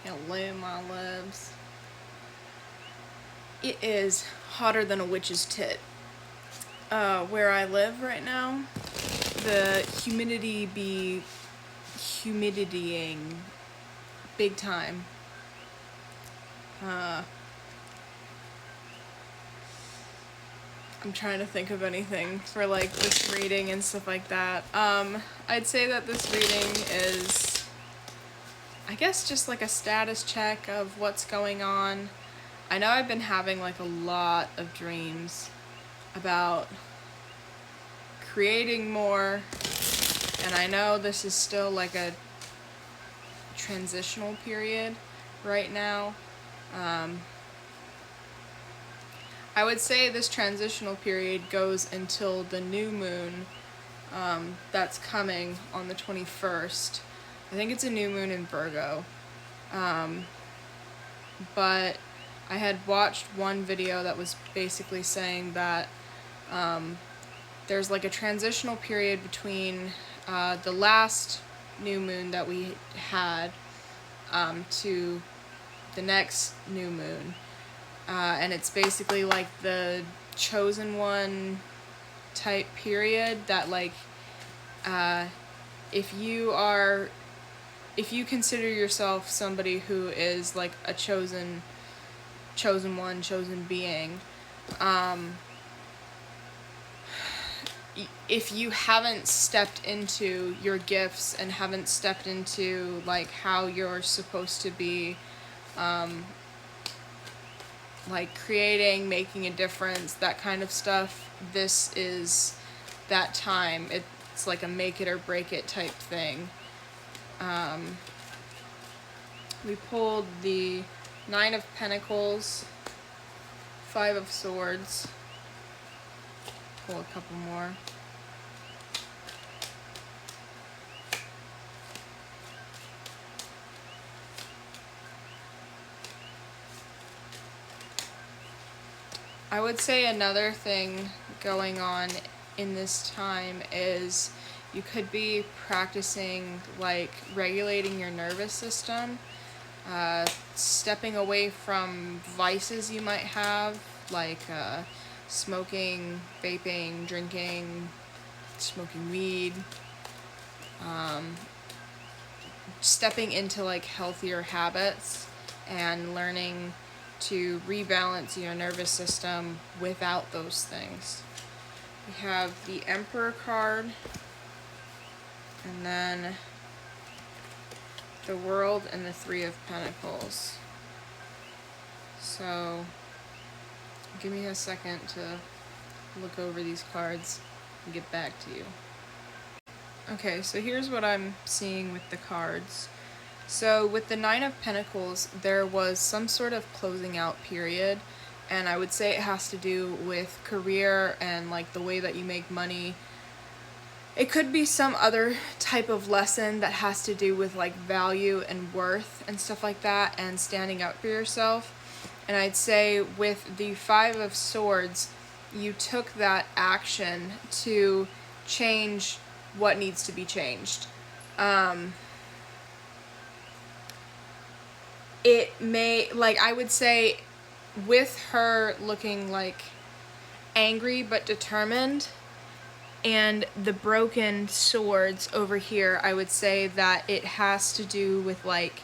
Hello, my loves. It is hotter than a witch's tit. Where I live right now, the humidity be humiditying big time. I'm trying to think of anything for like this reading and stuff like that. I'd say that this reading is, I guess, just like a status check of what's going on. I know I've been having like a lot of dreams about creating more, and I know this is still like a transitional period right now. I would say this transitional period goes until the new moon that's coming on the 21st. I think it's a new moon in Virgo. But I had watched one video that was basically saying that there's like a transitional period between the last new moon that we had to the next new moon. And it's basically like the chosen one type period that like if you consider yourself somebody who is like a chosen one, chosen being, if you haven't stepped into your gifts and haven't stepped into like how you're supposed to be like creating, making a difference, that kind of stuff, this is that time. It's like a make it or break it type thing. We pulled the 9 of Pentacles, 5 of Swords. Pull a couple more. I would say another thing going on in this time is you could be practicing like regulating your nervous system, stepping away from vices you might have, like smoking, vaping, drinking, smoking weed, stepping into like healthier habits and learning to rebalance your nervous system without those things. We have the Emperor card, and then the World and the 3 of Pentacles. So give me a second to look over these cards and get back to you. Okay, so here's what I'm seeing with the cards. So with the 9 of Pentacles, there was some sort of closing out period, and I would say it has to do with career and like the way that you make money. It could be some other type of lesson that has to do with like value and worth and stuff like that, and standing up for yourself. And I'd say with the 5 of Swords, you took that action to change what needs to be changed. It may, like, I would say with her looking like angry but determined, and the broken swords over here, I would say that it has to do with like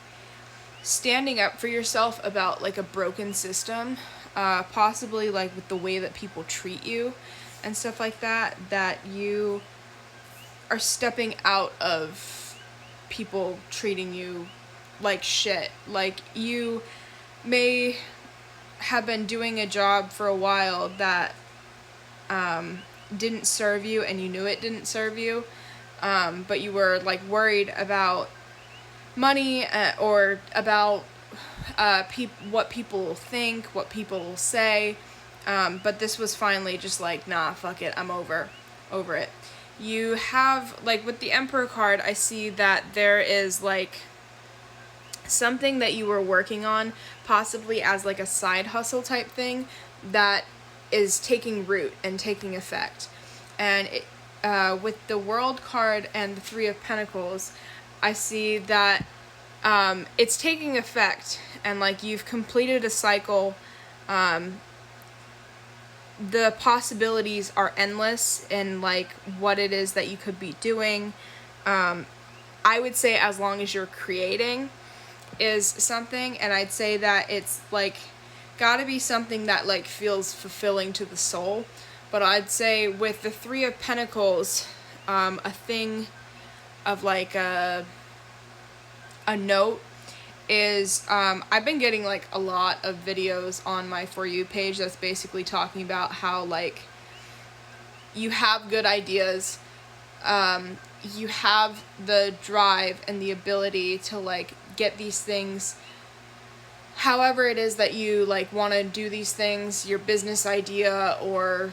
standing up for yourself about like a broken system, possibly like with the way that people treat you and stuff like that, that you are stepping out of people treating you like shit. Like, you may have been doing a job for a while that didn't serve you, and you knew it didn't serve you, but you were like worried about money, or about what people will think, what people will say, but this was finally just like, nah, fuck it, I'm over it. You have, like, with the Emperor card, I see that there is like something that you were working on, possibly as like a side hustle type thing, that is taking root and taking effect. And with the World card and the 3 of Pentacles, I see that it's taking effect, and like you've completed a cycle. The possibilities are endless in like what it is that you could be doing. I would say as long as you're creating is something, and I'd say that it's like gotta be something that like feels fulfilling to the soul. But I'd say with the Three of Pentacles, a thing of like a note is I've been getting like a lot of videos on my For You page that's basically talking about how like you have good ideas, you have the drive and the ability to like get these things, however it is that you like want to do these things, your business idea, or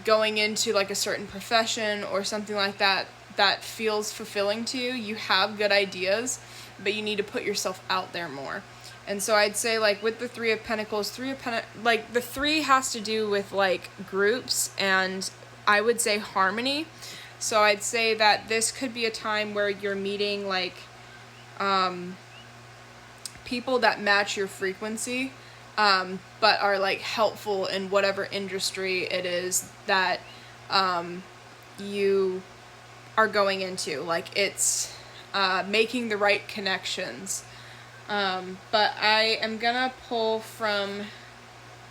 going into like a certain profession or something like that that feels fulfilling to you. You have good ideas, but you need to put yourself out there more. And so I'd say like with the Three of Pentacles, like the three has to do with like groups, and I would say harmony. So I'd say that this could be a time where you're meeting like people that match your frequency, but are like helpful in whatever industry it is that you are going into. Like it's making the right connections. But I am gonna pull from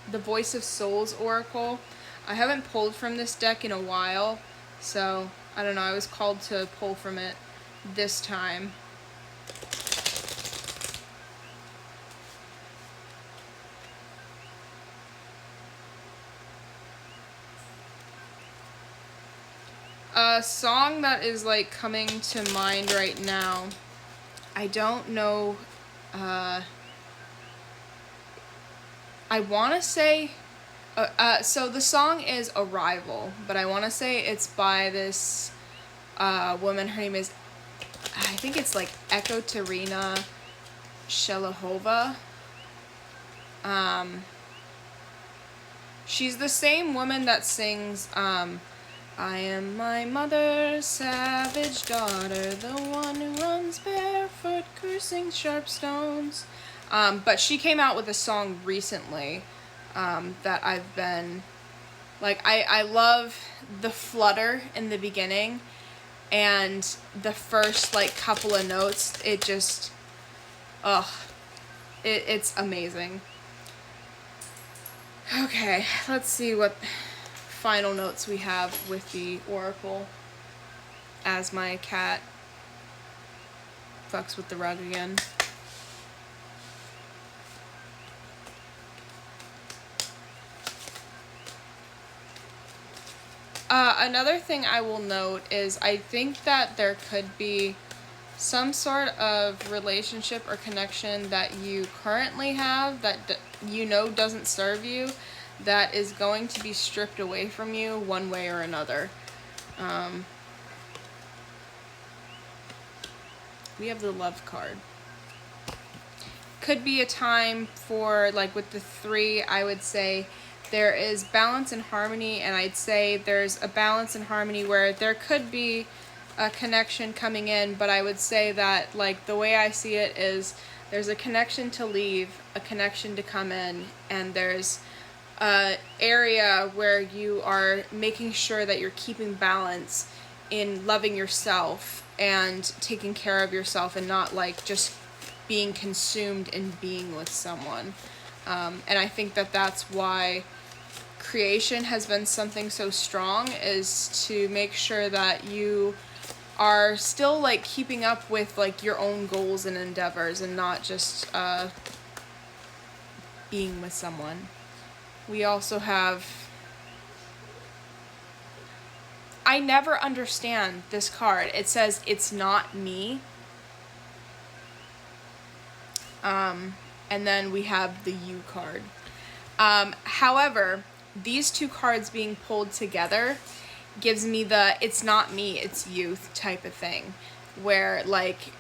the Voice of Souls Oracle. I haven't pulled from this deck in a while, so I don't know, I was called to pull from it this time. A song that is like coming to mind right now, I don't know, I want to say, so the song is Arrival, but I want to say it's by this woman. Her name is, I think it's like Ekaterina Shelahova. She's the same woman that sings, I am my mother's savage daughter, the one who runs barefoot, cursing sharp stones. But she came out with a song recently that I've been, like, I love the flutter in the beginning, and the first, like, couple of notes, it just, it's amazing. Okay, let's see what final notes we have with the Oracle as my cat fucks with the rug again. Another thing I will note is I think that there could be some sort of relationship or connection that you currently have that you know doesn't serve you, that is going to be stripped away from you one way or another. We have the Love card. Could be a time for, like with the three, I would say there is balance and harmony, and I'd say there's a balance and harmony where there could be a connection coming in, but I would say that, like, the way I see it is there's a connection to leave, a connection to come in, and there's a area where you are making sure that you're keeping balance in loving yourself and taking care of yourself, and not like just being consumed in being with someone. And I think that that's why creation has been something so strong, is to make sure that you are still like keeping up with like your own goals and endeavors, and not just being with someone. We also have, I never understand this card. It says it's not me. And then we have the You card. However, these two cards being pulled together gives me the it's not me, it's you type of thing, where like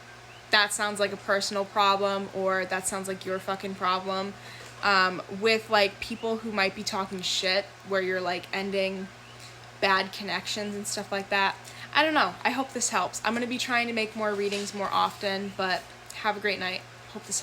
that sounds like a personal problem, or that sounds like your fucking problem, with like people who might be talking shit, where you're like ending bad connections and stuff like that. I don't know. I hope this helps. I'm going to be trying to make more readings more often, but have a great night. Hope this helps.